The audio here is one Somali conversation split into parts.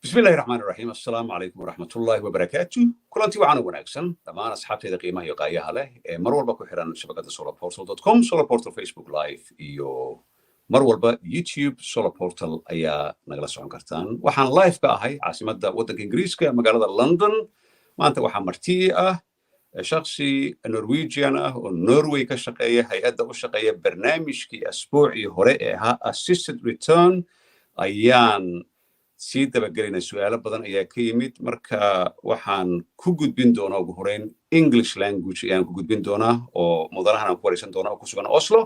بسم الله الرحمن الرحيم السلام عليكم ورحمة الله وبركاته كلنتي وعنا وناكسن دمان أصحابتي قيمة يقايها له مرور بكو حيران شبكة solarportal.com solarportal Facebook Live iyo marwalba YouTube solarportal ayaa nagala socon kartaan waxaan live ka ahay caasimadda waddanka Ingiriiska magaalada London maanta waxaa marti ah shakhsi Norwegian ah oo Norway ka shaqeeya hay'adda u shaqeeya barnaamijkii asbuucii hore ee ahaa assisted return ayaan sii dabagelinay su'aalo badan ayaa ka yimid marka waxaan ku gudbin doonaa ugu horeyn English language ayaan ku gudbin doonaa oo mudanahan aan ku wareysan doonaa oo ku sugan Oslo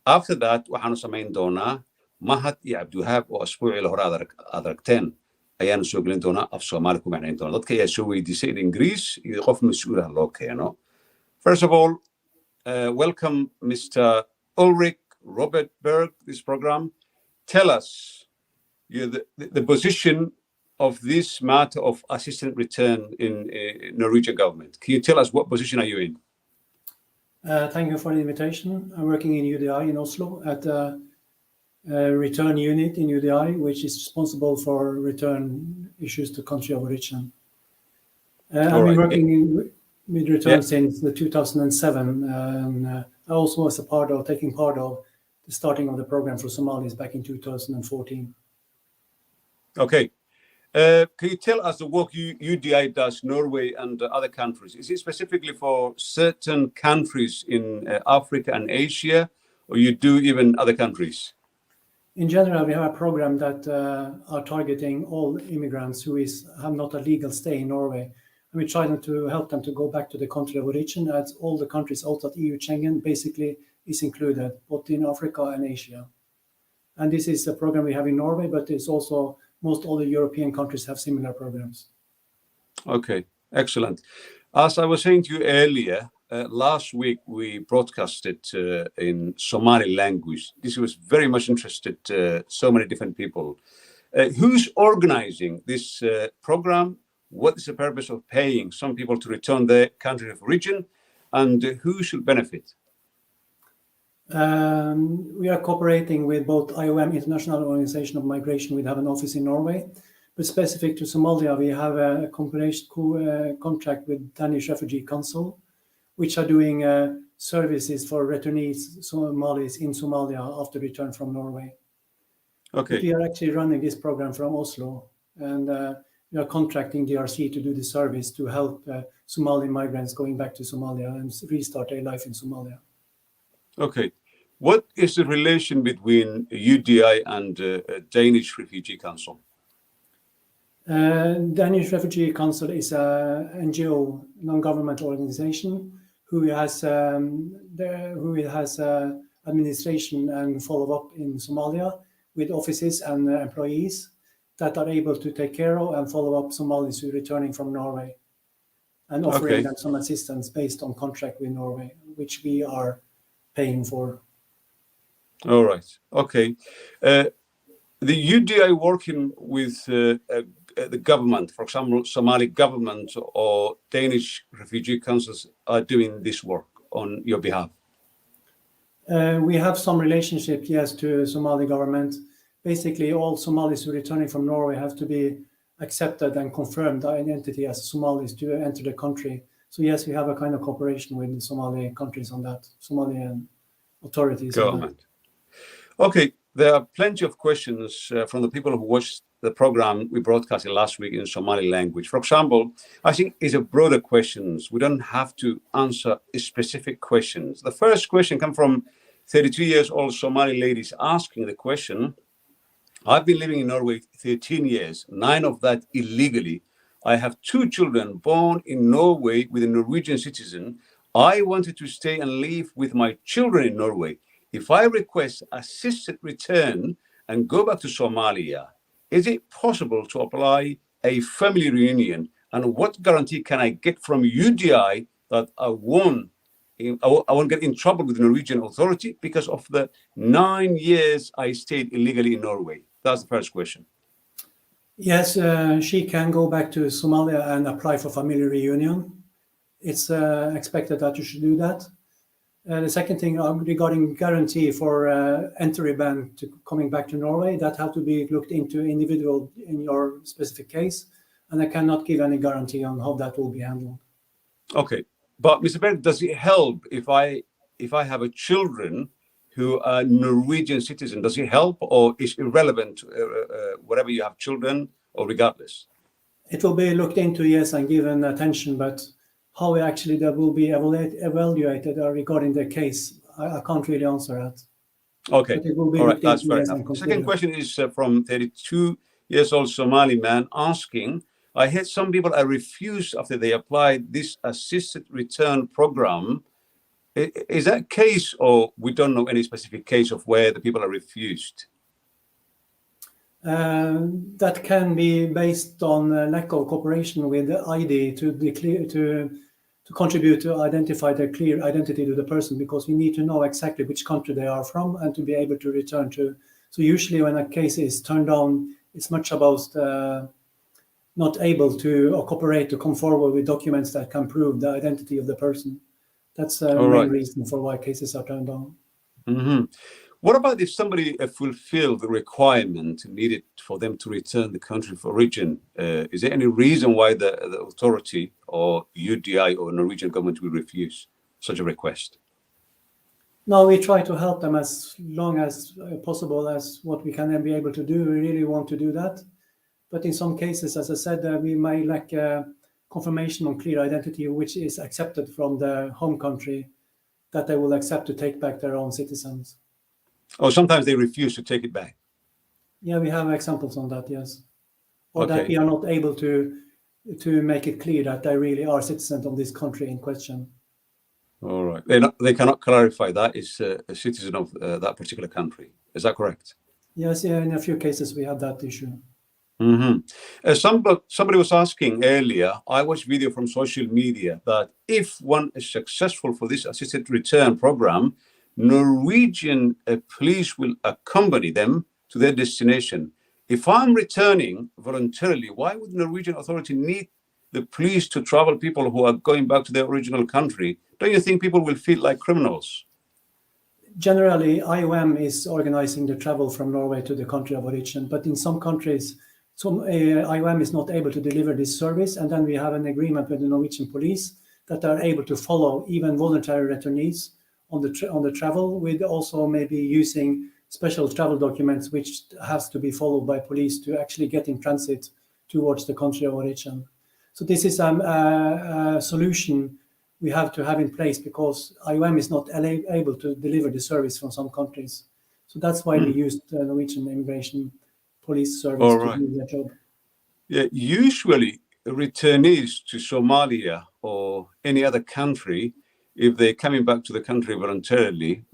after that waxaanu samayn doonaa Mahad iyo Cabdiwahaab oo asbuucii la hore aad aragteen ayaanu soo gelin doonaa af Soomaali ku macnayn doonaa dadka ayaa soo weydiisay in Ingiriis iyo qof mas'uul ah loo keeno first of all welcome Mr. Ulrich Robert Berg this program tell us the position of this matter of assistant return in Norwegian government. Can you tell us what position are you in? Thank you for the invitation. I'm working in UDI in Oslo at the return unit in UDI, which is responsible for return issues to country of origin. I've been working with return since 2007, and I also was taking part of the starting of the program for Somalis back in 2014. Okay. Can you tell us the work UDI does, Norway and other countries? Is it specifically for certain countries in Africa and Asia, or you do even other countries? In general, we have a program that are targeting all immigrants who have not a legal stay in Norway. And we try to help them to go back to the country of origin, as all the countries outside EU Schengen basically is included, both in Africa and Asia. And this is a program we have in Norway, but it's also most all the European countries have similar programs. Okay, excellent. As I was saying to you earlier, last week we broadcasted in Somali language. This was very much interested so many different people. Who's organizing this program? What is the purpose of paying some people to return their country of origin? And who should benefit? We are cooperating with both IOM, International Organization of Migration. We have an office in Norway, but specific to Somalia, we have a contract with Danish Refugee Council, which are doing services for returnees Somalis in Somalia after return from Norway. Okay. But we are actually running this program from Oslo, and we are contracting DRC to do the service to help Somali migrants going back to Somalia and restart their life in Somalia. Okay. What is the relation between UDI and Danish Refugee Council? Danish Refugee Council is an NGO, non-governmental organization, who has administration and follow-up in Somalia with offices and employees that are able to take care of and follow up Somalis who are returning from Norway and offering them some assistance based on contract with Norway, which we are paying for. All right. Okay. The UDI working with the government, for example, Somali government or Danish refugee councils are doing this work on your behalf? We have some relationship, yes, to Somali government. Basically, all Somalis who are returning from Norway have to be accepted and confirmed identity as Somalis to enter the country. So yes, we have a kind of cooperation with the Somali countries on that, Somalian authorities. Government. Okay, there are plenty of questions from the people who watched the program we broadcasted last week in Somali language. For example, I think it's a broader questions. We don't have to answer specific questions. The first question comes from 32 years old Somali ladies asking the question, I've been living in Norway 13 years, 9 of that illegally. I have 2 children born in Norway with a Norwegian citizen. I wanted to stay and live with my children in Norway. If I request assisted return and go back to Somalia, is it possible to apply a family reunion? And what guarantee can I get from UDI that I won't get in trouble with the Norwegian authority because of the 9 years I stayed illegally in Norway? That's the first question. Yes, she can go back to Somalia and apply for family reunion. It's expected that you should do that. The second thing regarding guarantee for entry ban to coming back to Norway, that have to be looked into individual in your specific case, and I cannot give any guarantee on how that will be handled. Okay, but Mr. Berg, does it help if I have a children who are Norwegian citizen? Does it help, or is irrelevant wherever you have children, or regardless? It will be looked into, yes, and given attention, but how actually that will be evaluated regarding the case, I can't really answer that. Okay, but it will be all right, looked that's into, fair yes, enough. and Second considered. question is from 32-year-old Somali man asking, I heard some people are refused after they applied this assisted return program. Is that case, or we don't know any specific case of where the people are refused? That can be based on lack of cooperation with the ID to contribute to identify the clear identity to the person, because we need to know exactly which country they are from and to be able to return to. So usually when a case is turned down, it's much about not able to cooperate to come forward with documents that can prove the identity of the person. That's the main reason for why cases are turned down. Mm-hmm. What about if somebody fulfilled the requirement needed for them to return the country of origin? Is there any reason why the authority or UDI or Norwegian government will refuse such a request? No, we try to help them as long as possible as what we can be able to do. We really want to do that. But in some cases, as I said, we may lack confirmation on clear identity, which is accepted from the home country, that they will accept to take back their own citizens. Or sometimes they refuse to take it back. Yeah, we have examples on that, yes. Or that we are not able to make it clear that they really are citizens of this country in question. All right. They cannot clarify that is a citizen of that particular country. Is that correct? Yes, yeah, in a few cases we have that issue. Mm-hmm. Somebody was asking earlier, I watched video from social media that if one is successful for this assisted return program, Norwegian police will accompany them to their destination. If I'm returning voluntarily, why would Norwegian authority need the police to travel people who are going back to their original country? Don't you think people will feel like criminals? Generally, IOM is organizing the travel from Norway to the country of origin, but in some countries, IOM is not able to deliver this service, and then we have an agreement with the Norwegian police that are able to follow even voluntary returnees on the travel, with also maybe using special travel documents which has to be followed by police to actually get in transit towards the country of origin. So this is a solution we have to have in place, because IOM is not able to deliver the service from some countries. So that's why we used the Norwegian Immigration Police Service to do their job. Yeah, usually returnees to Somalia or any other country, if they're coming back to the country voluntarily,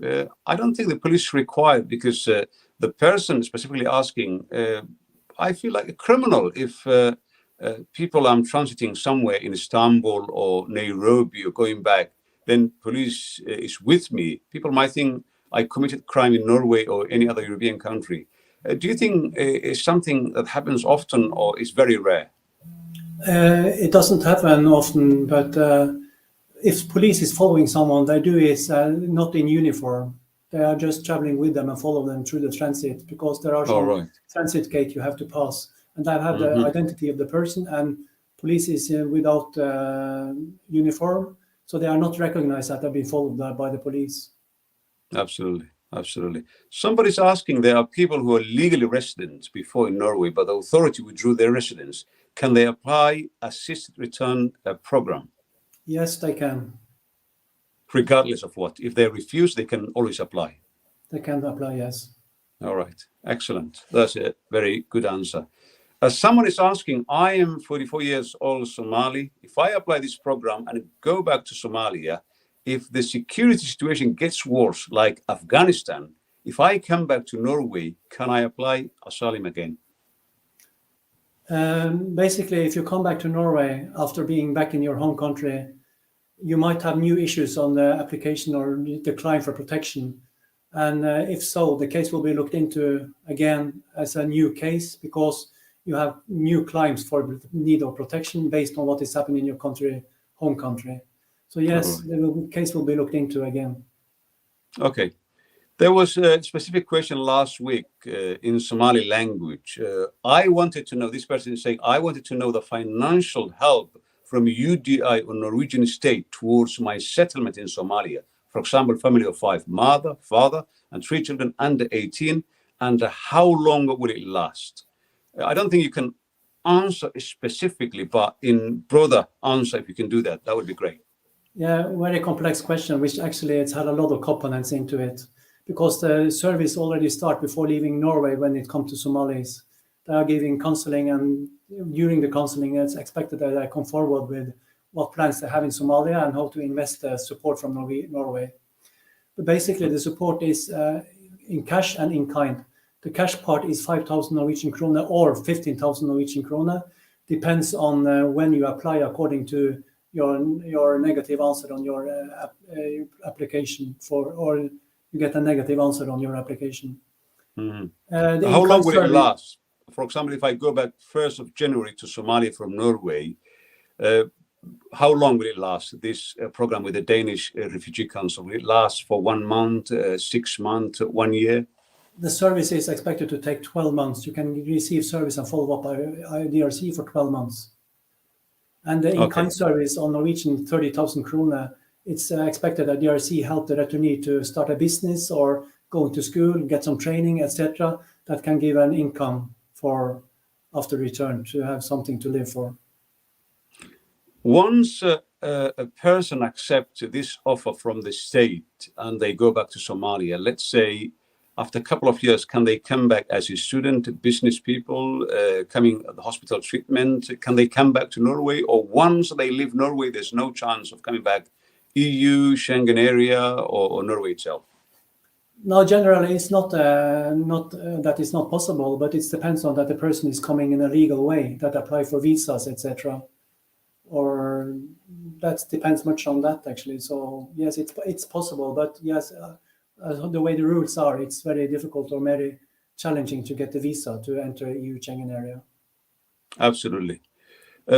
I don't think the police required, because the person specifically asking, I feel like a criminal if people I'm transiting somewhere in Istanbul or Nairobi or going back, then police is with me. People might think I committed crime in Norway or any other European country. Do you think it's something that happens often, or is very rare? It doesn't happen often, but if police is following someone, they do it not in uniform. They are just traveling with them and follow them through the transit, because there are some transit gate you have to pass. And I have the identity of the person, and police is without uniform, so they are not recognized that they've been followed by the police. Absolutely. Absolutely. Somebody's asking, there are people who are legally residents before in Norway, but the authority withdrew their residence. Can they apply assisted return program? Yes, they can. Regardless of what? If they refuse, they can always apply. They can apply, yes. All right. Excellent. That's a very good answer. Someone is asking, I am 44 years old Somali. If I apply this program and go back to Somalia, if the security situation gets worse, like Afghanistan, if I come back to Norway, can I apply asylum again? Basically, if you come back to Norway after being back in your home country, you might have new issues on the application or decline for protection. And if so, the case will be looked into again as a new case, because you have new claims for need of protection based on what is happening in your country, home country. So yes, the case will be looked into again. Okay. There was a specific question last week in Somali language. I wanted to know, this person is saying, I wanted to know the financial help from UDI or Norwegian state towards my settlement in Somalia. For example, family of 5, mother, father, and 3 children under 18. And how long will it last? I don't think you can answer specifically, but in broader answer, if you can do that, that would be great. Yeah, very complex question, which actually it's had a lot of components into it, because the service already start before leaving Norway when it comes to Somalis. They are giving counseling, and during the counseling, it's expected that they come forward with what plans they have in Somalia and how to invest the support from Norway. But basically, the support is in cash and in kind. The cash part is 5,000 Norwegian krone or 15,000 Norwegian krone, depends on when you apply according to your negative answer on your application or you get a negative answer on your application. Mm-hmm. How long will it last? For example, if I go back 1st of January to Somalia from Norway, how long will it last, this program with the Danish Refugee Council? Will it last for 1 month, 6 months, 1 year? The service is expected to take 12 months. You can receive service and follow up by DRC for 12 months. And the in-kind service on Norwegian 30,000 krone, it's expected that DRC help the returnee to start a business or go into school, get some training, etc. That can give an income for after return to have something to live for. Once a person accepts this offer from the state and they go back to Somalia, let's say after a couple of years, can they come back as a student, business people, coming at the hospital treatment? Can they come back to Norway? Or once they leave Norway, there's no chance of coming back EU, Schengen area, or Norway itself? No, generally it's not that it's not possible, but it depends on that the person is coming in a legal way, that apply for visas, etc. Or that depends much on that actually. So yes, it's possible, but yes, the way the rules are, it's very difficult or very challenging to get the visa to enter EU Schengen area. Absolutely.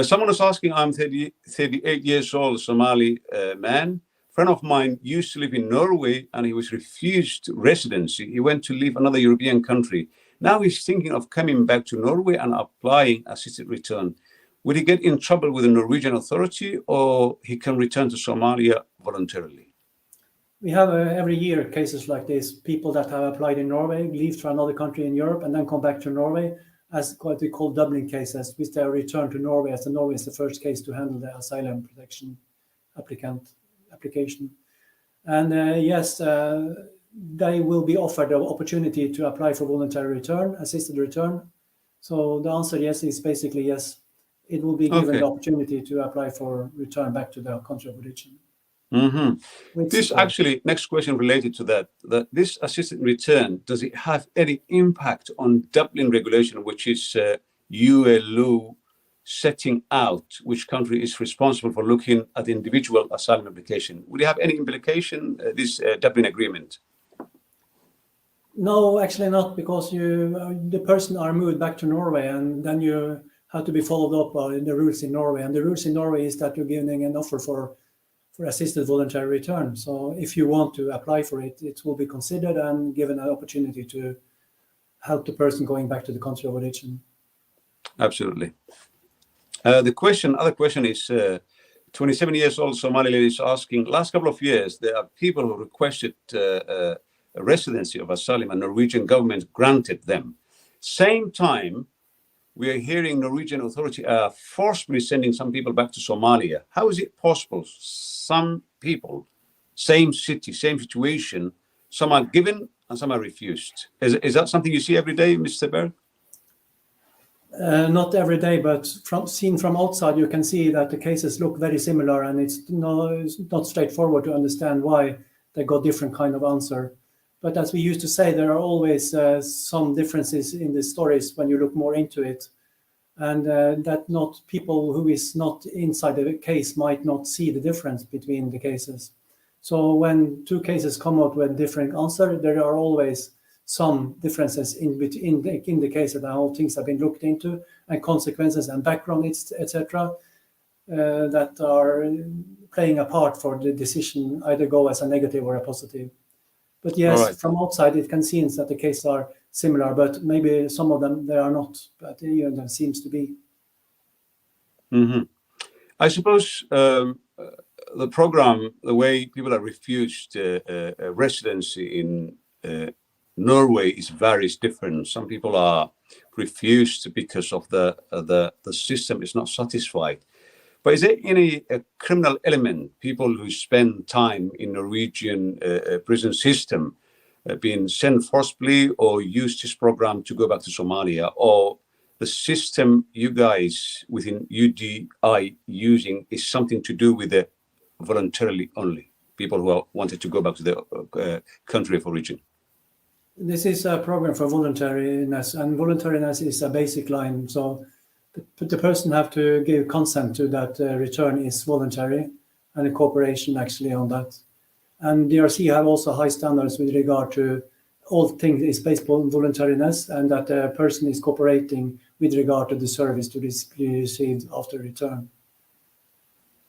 Someone is asking, I'm 38 years old, Somali man. A friend of mine used to live in Norway and he was refused residency. He went to live another European country. Now he's thinking of coming back to Norway and applying assisted return. Would he get in trouble with the Norwegian authority, or he can return to Somalia voluntarily? We have every year cases like this, people that have applied in Norway, leave to another country in Europe and then come back to Norway as what we call Dublin cases, which they return to Norway as Norway is the first case to handle the asylum protection application. And yes, they will be offered the opportunity to apply for voluntary return, assisted return. So the answer yes is basically yes. It will be given the opportunity to apply for return back to the country of origin. Mm-hmm. This actually, next question related to that this assisted return, does it have any impact on Dublin regulation, which is ULU setting out which country is responsible for looking at the individual asylum application? Would it have any implication, this Dublin agreement? No, actually not, because the person are moved back to Norway and then you have to be followed up by the rules in Norway. And the rules in Norway is that you're giving an offer for assisted voluntary return. So if you want to apply for it, it will be considered and given an opportunity to help the person going back to the country of origin. Absolutely. Other question is, 27 years old Somali lady is asking, last couple of years, there are people who requested a residency of asylum and Norwegian government granted them. Same time, we are hearing Norwegian authority are forcibly sending some people back to Somalia. How is it possible? Some people, same city, same situation, some are given and some are refused. Is that something you see every day, Mr. Berg? Not every day, but seen from outside, you can see that the cases look very similar, and it's not straightforward to understand why they got different kind of answer. But as we used to say, there are always some differences in the stories when you look more into it, and that not people who is not inside the case might not see the difference between the cases. So when two cases come out with different answer, there are always some differences in the case that all things have been looked into, and consequences and background, etc., that are playing a part for the decision either go as a negative or a positive. But yes, All right. from outside it can seem that the cases are similar, but maybe some of them they are not. But even there seems to be. Mm-hmm. I suppose the program, the way people are refused residency in Norway is varies different. Some people are refused because of the system is not satisfied. But is there any criminal element, people who spend time in Norwegian prison system being sent forcibly or use this program to go back to Somalia, or the system you guys within UDI using is something to do with the voluntarily only people who are wanted to go back to the country of origin? This is a program for voluntariness, and voluntariness is a basic line. So the person have to give consent to that return is voluntary, and a cooperation actually on that. And DRC have also high standards with regard to all things is based on voluntariness, and that the person is cooperating with regard to the service to be received after return.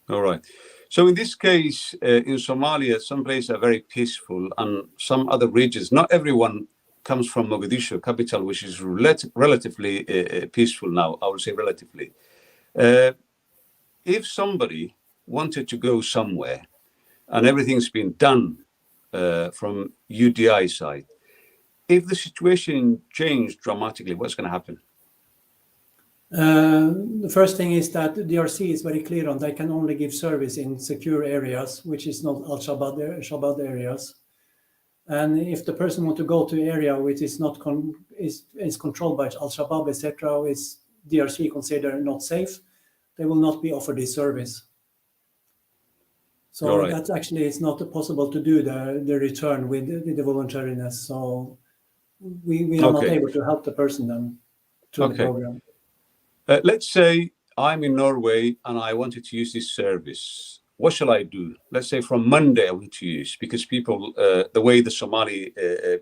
All right. So in this case, in Somalia, some places are very peaceful, and some other regions, not everyone comes from Mogadishu, capital, which is relatively peaceful now, I would say relatively. If somebody wanted to go somewhere and everything's been done from UDI side, if the situation changed dramatically, what's going to happen? The first thing is that DRC is very clear on they can only give service in secure areas, which is not Al-Shabaab areas. And if the person want to go to an area which is not is controlled by Al-Shabaab, etc., is DRC considered not safe, they will not be offered this service. So that's actually, it's not possible to do the return with the voluntariness. So we are not able to help the person then through the program. Let's say I'm in Norway and I wanted to use this service. What shall I do? Let's say from Monday I want to use, because people, the way the Somali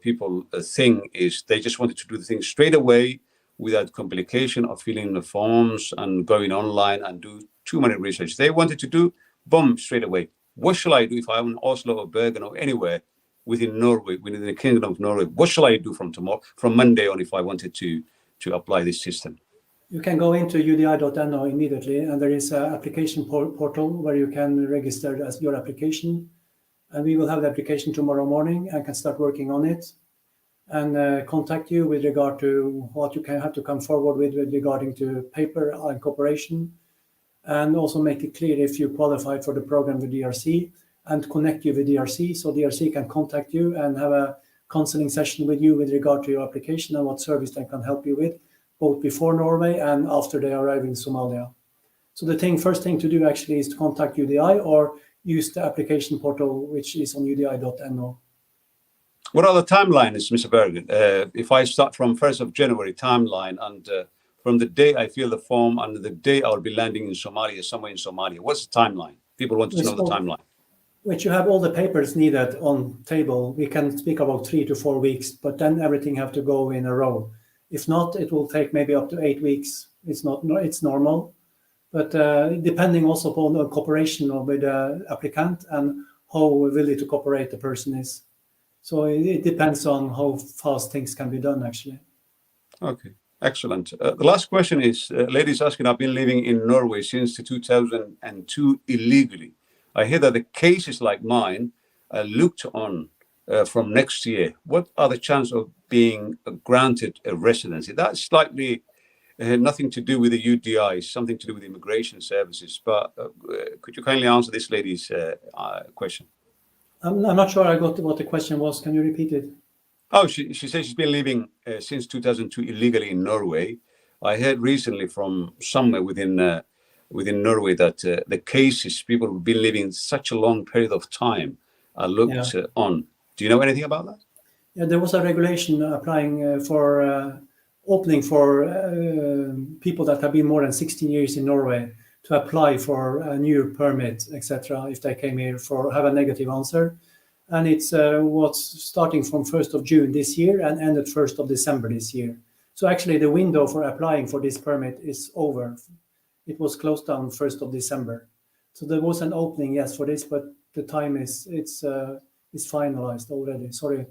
people think is they just wanted to do the thing straight away without complication of filling the forms and going online and do too many research. They wanted to do, boom, straight away. What shall I do if I'm in Oslo or Bergen or anywhere within Norway, within the Kingdom of Norway? What shall I do from Monday on if I wanted to apply this system? You can go into udi.no immediately, and there is an application portal where you can register as your application. And we will have the application tomorrow morning and can start working on it and contact you with regard to what you can have to come forward with regarding to paper and cooperation, and also make it clear if you qualify for the program with DRC, and connect you with DRC so DRC can contact you and have a counseling session with you with regard to your application and what service they can help you with, both before Norway and after they arrive in Somalia. So the first thing to do actually is to contact UDI or use the application portal, which is on udi.no. What are the timelines, Mr. Bergen? If I start from 1st of January timeline, and from the day I fill the form and the day I'll be landing in Somalia, somewhere in Somalia, what's the timeline? People want to know the timeline. Which you have all the papers needed on table. We can speak about 3 to 4 weeks, but then everything have to go in a row. If not, it will take maybe up to 8 weeks. It's normal, but depending also upon the cooperation with the applicant and how willing to cooperate the person is. So it depends on how fast things can be done, actually. Okay, excellent. The last question is, ladies asking, I've been living in Norway since 2002 illegally. I hear that the cases like mine are looked on from next year. What are the chances of being granted a residency? That's slightly nothing to do with the UDI, something to do with immigration services. But could you kindly answer this lady's question? I'm not sure I got what the question was. Can you repeat it? Oh, she says she's been living since 2002 illegally in Norway. I heard recently from somewhere within Norway that the cases, people who've been living such a long period of time are looked on. Do you know anything about that? Yeah, there was a regulation applying for opening for people that have been more than 16 years in Norway to apply for a new permit, etc., if they came here have a negative answer. And it's what's starting from 1st of June this year and ended 1st of December this year. So actually the window for applying for this permit is over. It was closed down 1st of December. So there was an opening, yes, for this, but the time is finalized already. Sorry.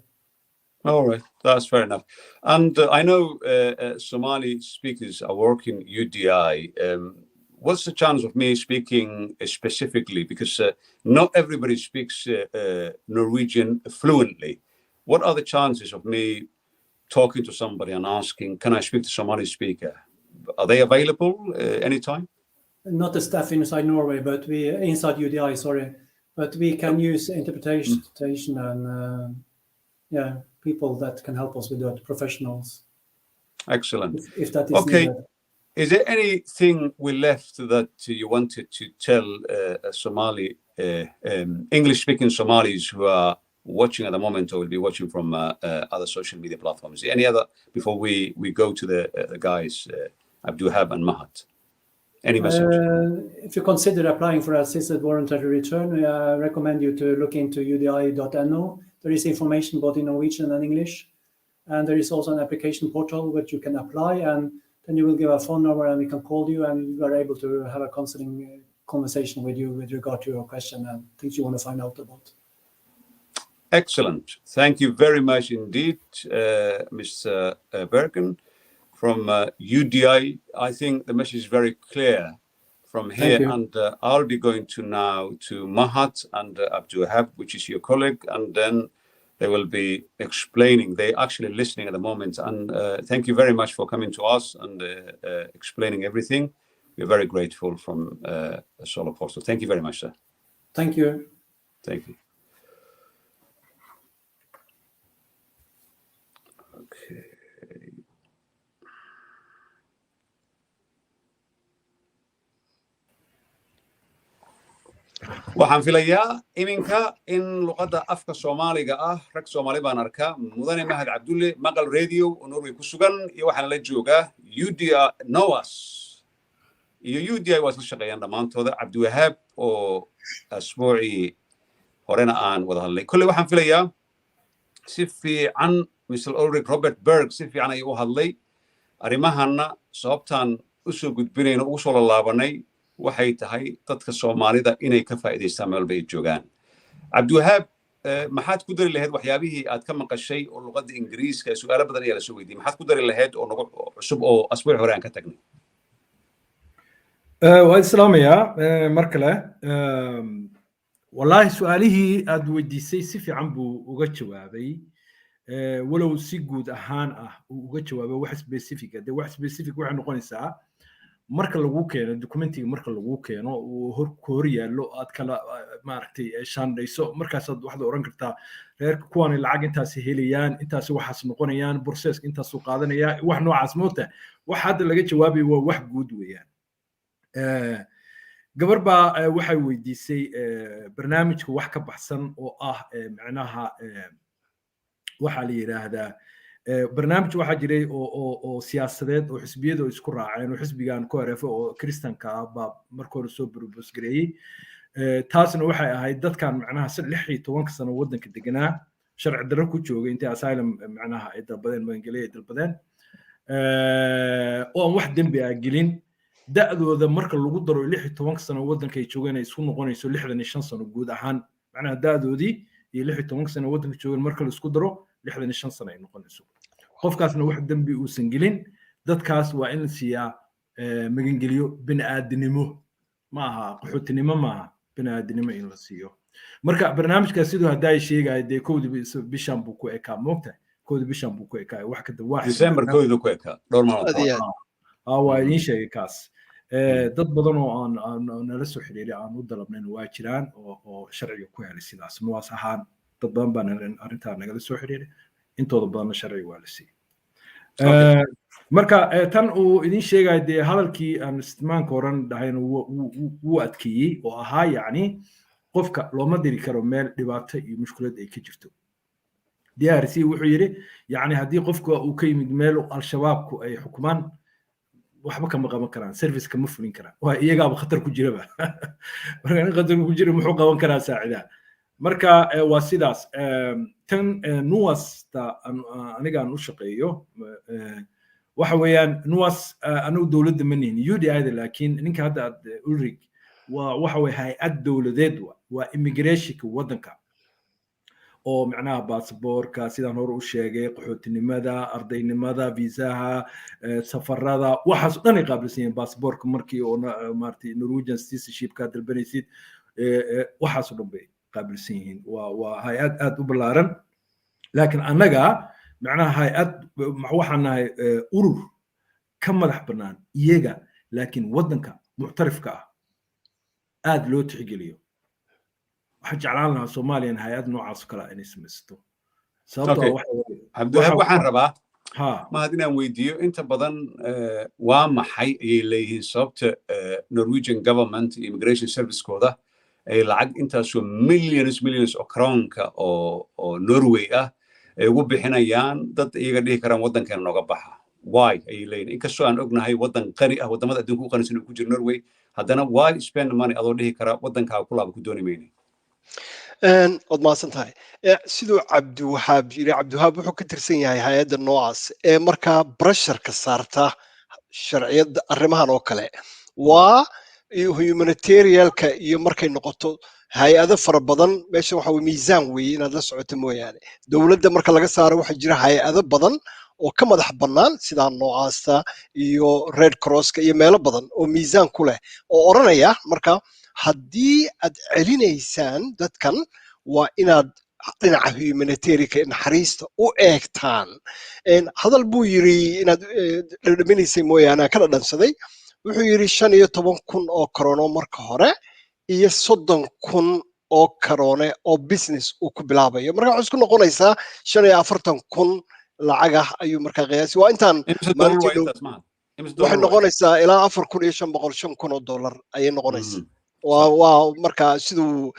All right, that's fair enough. And I know Somali speakers are working UDI. What's the chance of me speaking specifically? Because not everybody speaks Norwegian fluently. What are the chances of me talking to somebody and asking, can I speak to Somali speaker? Are they available anytime? Not the staff inside Norway, but we inside UDI, sorry. But we can use interpretation and people that can help us with that, professionals. Excellent. If that is okay. needed. Is there anything we left that you wanted to tell Somali, English-speaking Somalis who are watching at the moment or will be watching from other social media platforms? Any other, before we go to the guys, Abduhab and Mahat? Any message? If you consider applying for assisted voluntary return, I recommend you to look into udi.no. There is information both in Norwegian and English. And there is also an application portal where you can apply, and then you will give a phone number and we can call you and we are able to have a counseling conversation with you with regard to your question and things you want to find out about. Excellent. Thank you very much indeed, Mr. Bergen. From UDI, I think the message is very clear from here. And I'll be going to now to Mahat and Abduhab, which is your colleague, and then they will be explaining. They're actually listening at the moment. And thank you very much for coming to us and explaining everything. We're very grateful from Solar Portal. Thank you very much, sir. Thank you. Thank you. Okay. waxaan filayaa iminka in luqadda afka Soomaaliga rag Soomaali baan arkaa mudane Mahad Cabdulle maqal radio oo Norway ku sugan iyo waxaan la joogaa UDI NOAS iyo UDI waa isla shaqeeyaan dhamaantooda Abduwahab oo asbuuci horena aan wada hadlay kulli waxaan filayaa si fiican Mr. Ulrich Robert Berg si fiican ayuu u hadlay arimahana sababtaan u soo gudbinayno ugu soo laabanay waxay tahay dadka Soomaalida inay ka faa'iideystaan meel bay joogaan Abduwahab maxaad ku dari lahayd waxyaabihii aad ka maqashay oo luqadda Ingiriiska su'aalo badan ayaa la soo weydiiyay maxaad ku dari lahayd oo nagu cusub oo asbuuc hore aan ka tagnay waa islaamaya markale wallahi su'aalihii aad weydiisay si fiican buu uga jawaabay walow si guud ahaan uu uga jawaabay wax specific ah wax specific waxay noqonaysaa marka lagu keeno documentiga marka lagu keeno uu hor yaalo aad kala maaragtay shaandayso markaas aad waxaad oran kartaa reerka kuwan lacag intaas helayaan intaas waxaas noqonayaan process intaas uu qaadanaya wax noocaas moota wax hadda laga jawaabay waa wax guud weeyaan gabar baa waxay weydiisay barnaamijka wax ka baxsan oo macnaha waxa la yiraahdaa barnaamij waxa jiray oo siyaasadeed oo xisbiyada isku raaceen oo xisbigan ku hareefo oo kristanka baa markii hore soo propose gareeyay taasna waxay ahayd dadkan macnaha 16 sano wadanka deganaa sharci darro ku joogay inta asylum macnaha ay dalbadeen maangalay ay dalbadeen oo wax dambi ah gelin da'dooda marka lagu daro 16 sano wadanka ay joogeen ay isku noqonayso 65 sano guud ahaan macnaha da'doodii iyo 16 sano wadanka joogeen marka la isku daro 65 sano ay noqonayso qofkaasna wax dambi uu san gelin dadkaas waa in la siiyaa magangeliyo bini'aadanimo ma aha qaxootinimo ma aha bini'aadanimo in la siiyo marka barnaamijkaas sidoo haday sheegay de koodii bishan buu ku ekaa moogta koodii bishan buu ku ekaa wax ka dawaa December koodii ku ekaa dhowr maalmood waa in sheegay kaas dad badan oo aan nala soo xiriiray aan u dalabnayn waa jiraan oo sharciga ku helay sidaas nuwaas ahaan dad badan baan arinta nagala soo xiriiray intooda badan sharci waa la siiyay marka tan uu idin sheegay de hadalkii aan istimaanka horan dhahayn uu adkeeyay oo ahaa yaani qofka looma diri karo meel dhibaato iyo mushkilad ay ka jirto DRC wuxuu yiri yaani hadii qofka uu ka yimid meel al-shabaabku ay xukumaan waxba kama qaban karaan service kama fulin karaan waa iyaga khatar ku jiraba marka in khatar ku jiro muxuu qaban karaa saacida marka waa sidaas tan nuwasta aniga aan u shaqeeyo waxa weeyaan nuwas anu dawladda manin UDI laakiin ninka hadda Ulrich waxa way hay'ad dawladeed waa immigration wadanka oo macnaha baasaboorka sidaan hore u sheegay qaxootinimada ardaynimada viisaha safarada waxaas dhan ay qaabilsan yihiin baasaboorka markii oo maartay Norwegian citizenship-ka dalbanaysid waxaas dhan bay qaabilsan yihiin waa hay'ad aad u ballaaran laakiin annaga macnaha hay'ad waxaan nahay urur ka madax bannaan iyaga laakiin waddanka muctarifka ah aad loo tixgeliyo waxaan jeclaan lahaa Soomaaliya hay'ad noocaas kale inay samaysto sababtoo waxaan rabaa ma hadinaan weydiiyo inta badan waa maxay ayay leeyihiin sababta Norwegian government immigration service-kooda ay lacag intaasoo millions oo crownka oo Norway ah ay ugu bixinayaan dad iyaga dhihi karaan waddankeena nooga baxa why ayay leeyihiin inkastoo aan ognahay waddan qani ah waddamada adduunka u qanisan ku jira Norway haddana why spend money adoo dhihi kara waddankaaga ku laaba ku dooni mayne waad mahadsan tahay siduu cabdiwahaab yiri cabdiwahaab wuxuu ka tirsan yahay hay-adda noocaas ee markaa brasharka saarta sharciyada arrimahan oo kale waa humanitarianka iyo markay noqoto hay-ado fara badan meesha waxa uu miisaan weeye inaad la socoto mooyaane dowladda marka laga saaro waxa jira hay-ado badan oo ka madax bannaan sida noocaasta iyo red crosska iyo meelo badan oo miisaan ku leh oo oranaya marka haddii aad celinaysaan dadkan waa inaad dhinaca humanitarianka naxariista u eegtaan hadal buu yiri inaad dhadhaminaysay mooyaane ka dhadhansaday wuxuu yiri 15,000 oo koroono marka hore iyo 30,000 oo karoone oo business uu ku bilaabayo marka waxay isku noqonaysaa 45,000 lacag ah ayuu markaa qiyaasi waa intaan waxay noqonaysaa ilaa 4,500 5,000 oo dollar ayay noqonaysaa waa markaa siduu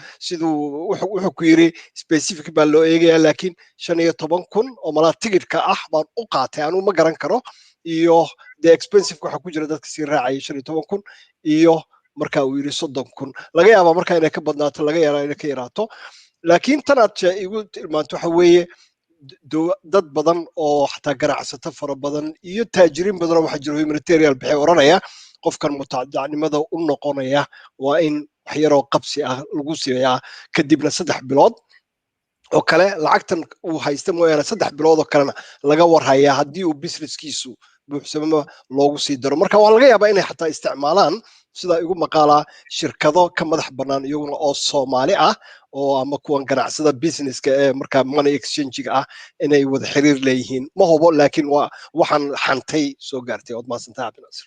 wuxuu ku yiri specific baa loo eegayaa laakiin 15,000 oo malaa tigidhka ah baan u qaatay anuu ma garan karo iyo the expensive waxa ku jira dadka sii raacay 15,000 iyo marka uu yiri 30,000 laga yaabaa marka inay ka badnaato laga yaabaa inay ka yaraato laakiin tanaad igu tilmaanto waxa weeye dad badan oo xataa ganacsato fara badan iyo taajiriin badan oo waxa jira humanitarian bixi oranaya qofkan mutacadinimada u noqonaya waa in wax yaroo qabsi ah lagu siiyaa kadibna 3 bilood oo kale lacagtan uu haysta mooyaane 3 bilood oo kalena laga warhayaa haddii uu businesskiisu buuxsamo loogu sii daro marka waa laga yaabaa inay xataa isticmaalaan sida igu maqaala shirkado ka madax bannaan iyaguna oo Soomaali ah oo ama kuwan ganacsada businesska ee marka money exchange-ga ah inay wada xiriir leeyihiin ma hubo laakiin waxaan xantay soo gaartay oo maasanta Cabdinaasir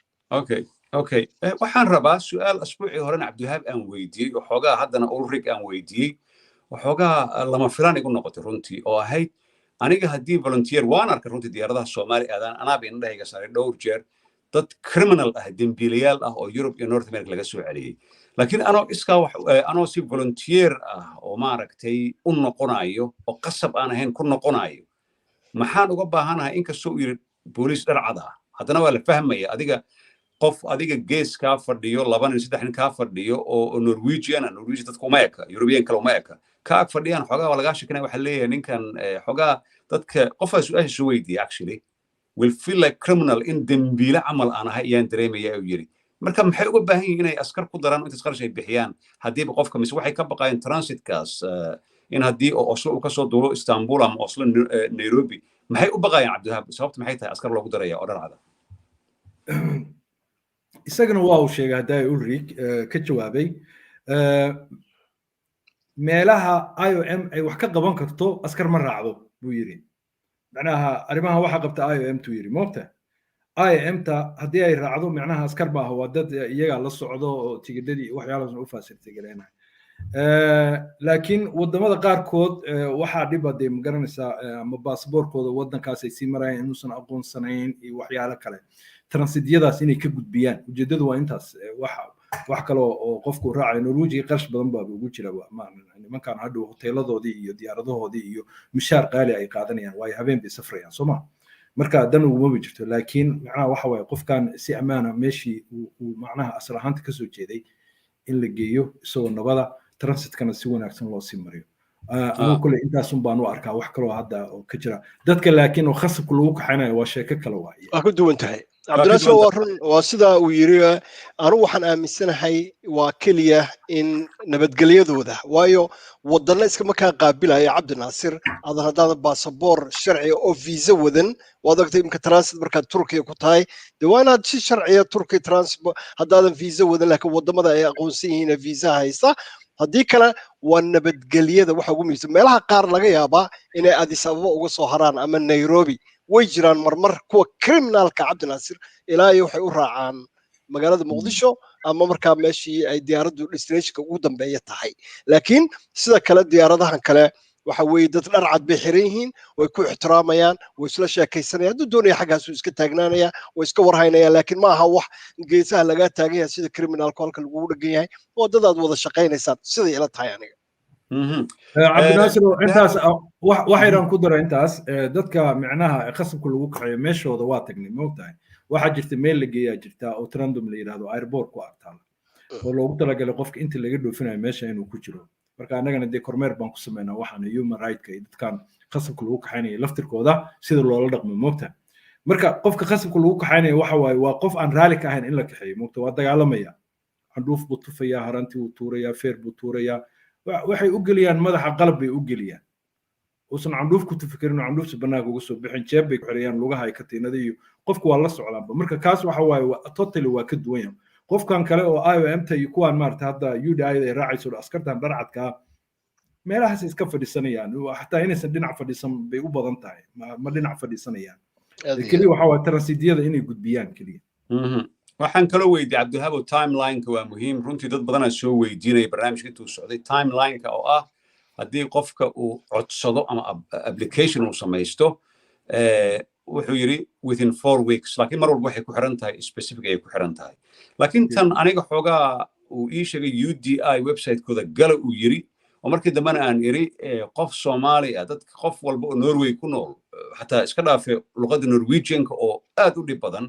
okay waxaan rabaa su'aal asbuuci horena Cabdiwahaab aan weydiiyey oo xoogaa haddana Ulrich aan weydiiyey waxoogaa lama filaan igu noqotay runtii oo ahayd aniga haddii volunteer waan arkay runtii diyaaradaha Soomaali aadaan anaaba indhahayga saaray dhowr jeer dad criminal ah dembiilayaal ah oo Europe iyo North America laga soo celiyay laakiin anoo si volunteer ah oo maaragtay u noqonayo oo qasab aan ahayn ku noqonayo maxaan uga baahanahay inkastoo uu yiri booliis dharcad ah haddana waa la fahmaya adiga gees kaa fadhiyo 2 nin 3 nin kaa fadhiyo oo Norwegian dadku uma eka European kale uma eka ka ag fadhiyaan xogaa waa laga shakinaya waxa leeyahay ninkan xogaa dadka qof su'aasha soo weydiiyay actually will feel like criminal in dembiile camal aan ahay ayaan dareemaya uu yiri marka maxay uga baahan yihiin inay askar ku daraan inta qarash ay bixiyaan hadii qofka mise waxay ka baqayaan transitkaas in hadii Oslo uu ka soo duulo Istanbul ama Oslo Nairobi maxay u baqayaan Cabdiwahaab sababta maxay tahay askar loogu daraya oo dharcada isagana waa uu sheegay haday Ulrich ka jawaabay meelaha IOM ay wax ka qaban karto askar ma raacdo buu yiri macnaha arimaha waxa qabta IOM tu yiri moobta IOM ta hadii ay raacdo macnaha askar baa waa dad iyaga la socdo tigidadii waxyaalahaas u faasirtay galeenay laakiin wadamada qaarkood waxa dhibaaday ma garanaysaa ama baasaboorkooda wadankaas ay sii marayaan inuusan aqoonsanayn iyo waxyaalo kale transidyadaas inay ka gudbiyaan ujeedadu waa intaas wax kale oo qofku raacay Norway qarash badan baa ugu jira nimankan hadhow hoteeladoodii iyo diyaaradahoodii iyo mishaar qaali ay qaadanayaan way habeen bay safrayaan Soomaa marka dan ugu jirto laakiin macnaha waxa way qofkan si amaana meeshii uu macnaha asal ahaanta ka soo jeeday in la geeyo isagoo nabada transitkana si wanaagsan loo sii mariyo anigu kale intaas baan u arkaa wax kale oo hadda oo ka jira dadka laakiin oo khasabku lagu kaxaynayo waa sheeko kale waa ku duwan tahay cabdinaasir waa run waa sida uu yiri anu waxaan aaminsanahay waa keliya in nabadgelyadooda waayo wadana iskama kaa qaabilaya cabdinaasir adan haddaadan baasaboor sharciga oo visa wadan waad ogtay imka transit markaad turkiya ku tahay dee waa inaad si sharciya turkiya transit haddaadan visa wadan laakiin wadamada ay aqoonsan yihiin visa haysta haddii kale waa nabadgelyada waxa ugu muhiimsan meelaha qaar laga yaabaa inay Addis Ababa uga soo haraan ama Nairobi way jiraan marmar kuwa criminalka cabdinaasir ilaa iyo waxay u raacaan magaalada muqdisho ama markaa meeshii ay diyaaraddu destinationka ugu dambeeya tahay laakiin sida kale diyaaradahan kale waxa weeye dad dhar cad bay xiran yihiin way ku ixtiraamayaan way isla sheekaysanayaan hadduu doonaya xaggaasuu iska taagnaanaya way iska warhaynayaan laakiin ma aha wax geesaha lagaa taagan yahay sida criminalka halka lagugu dhagan yahay oo dadaad wada shaqaynaysaan siday ila tahay aniga cabdinaasir intaas waxayran ku dara intaas dadka micnaha qasabka lagu kaxeeyo meeshooda waa tagnay moogtahay waxaa jirta meel la geeyaa jirta oo trandom la yidhaahdo airport ku artaala oo loogu talagalay qofka inta laga dhoofinayo meesha inuu ku jiro marka annagana dee kormeer baan ku samaynaa waxaana human right-ka iyo dadkan qasabka lagu kaxaynaya laftirkooda sida loola dhaqmo moogtahay marka qofka qasabka lagu kaxaynaya waxa waaye waa qof aan raali ka ahayn in la kaxeeyo moogta waa dagaalamaya candhuuf buu tufayaa harantii buu tuurayaa feer buu tuurayaa waxay u geliyaan madaxa qalab bay u geliyaan uusan candhuuf ku tufi karin oo candhuufta bannaanka uga soo bixin jeeb bay ku xirayaan lugaha ay ka tiinada iyo qofku waa la socdaanba marka kaas waxa waaye totally waa ka duwan yahay qofkan kale oo IOM-ta iyo kuwaan maarata hadda UDI ay raacayso askartan dharcadka meelahaas iska fadhiisanayaan xataa inaysan dhinac fadhiisan bay u badan tahay ma dhinac fadhiisanayaan keliya waxa waaye transidyada inay gudbiyaan keliya waxaan kaloo weydiiyey cabdilhabo timelineka waa muhiim runtii dad badanaa soo weydiinaya barnaamijka intuu socday timelineka oo ah haddii qofka uu codsado ama application uu samaysto wuxuu yidhi within 4 weeks laakiin mar walba waxay ku xiran tahay specific ay ku xiran tahay laakiin tan aniga xoogaa uu ii sheegay UDI website-kooda gala uu yidhi oo markii dambena aan iri qof Soomaali ah dadka qof walba oo Norway ku nool xataa iska dhaafay luqadda Norwegian-ka oo aad u dhib badan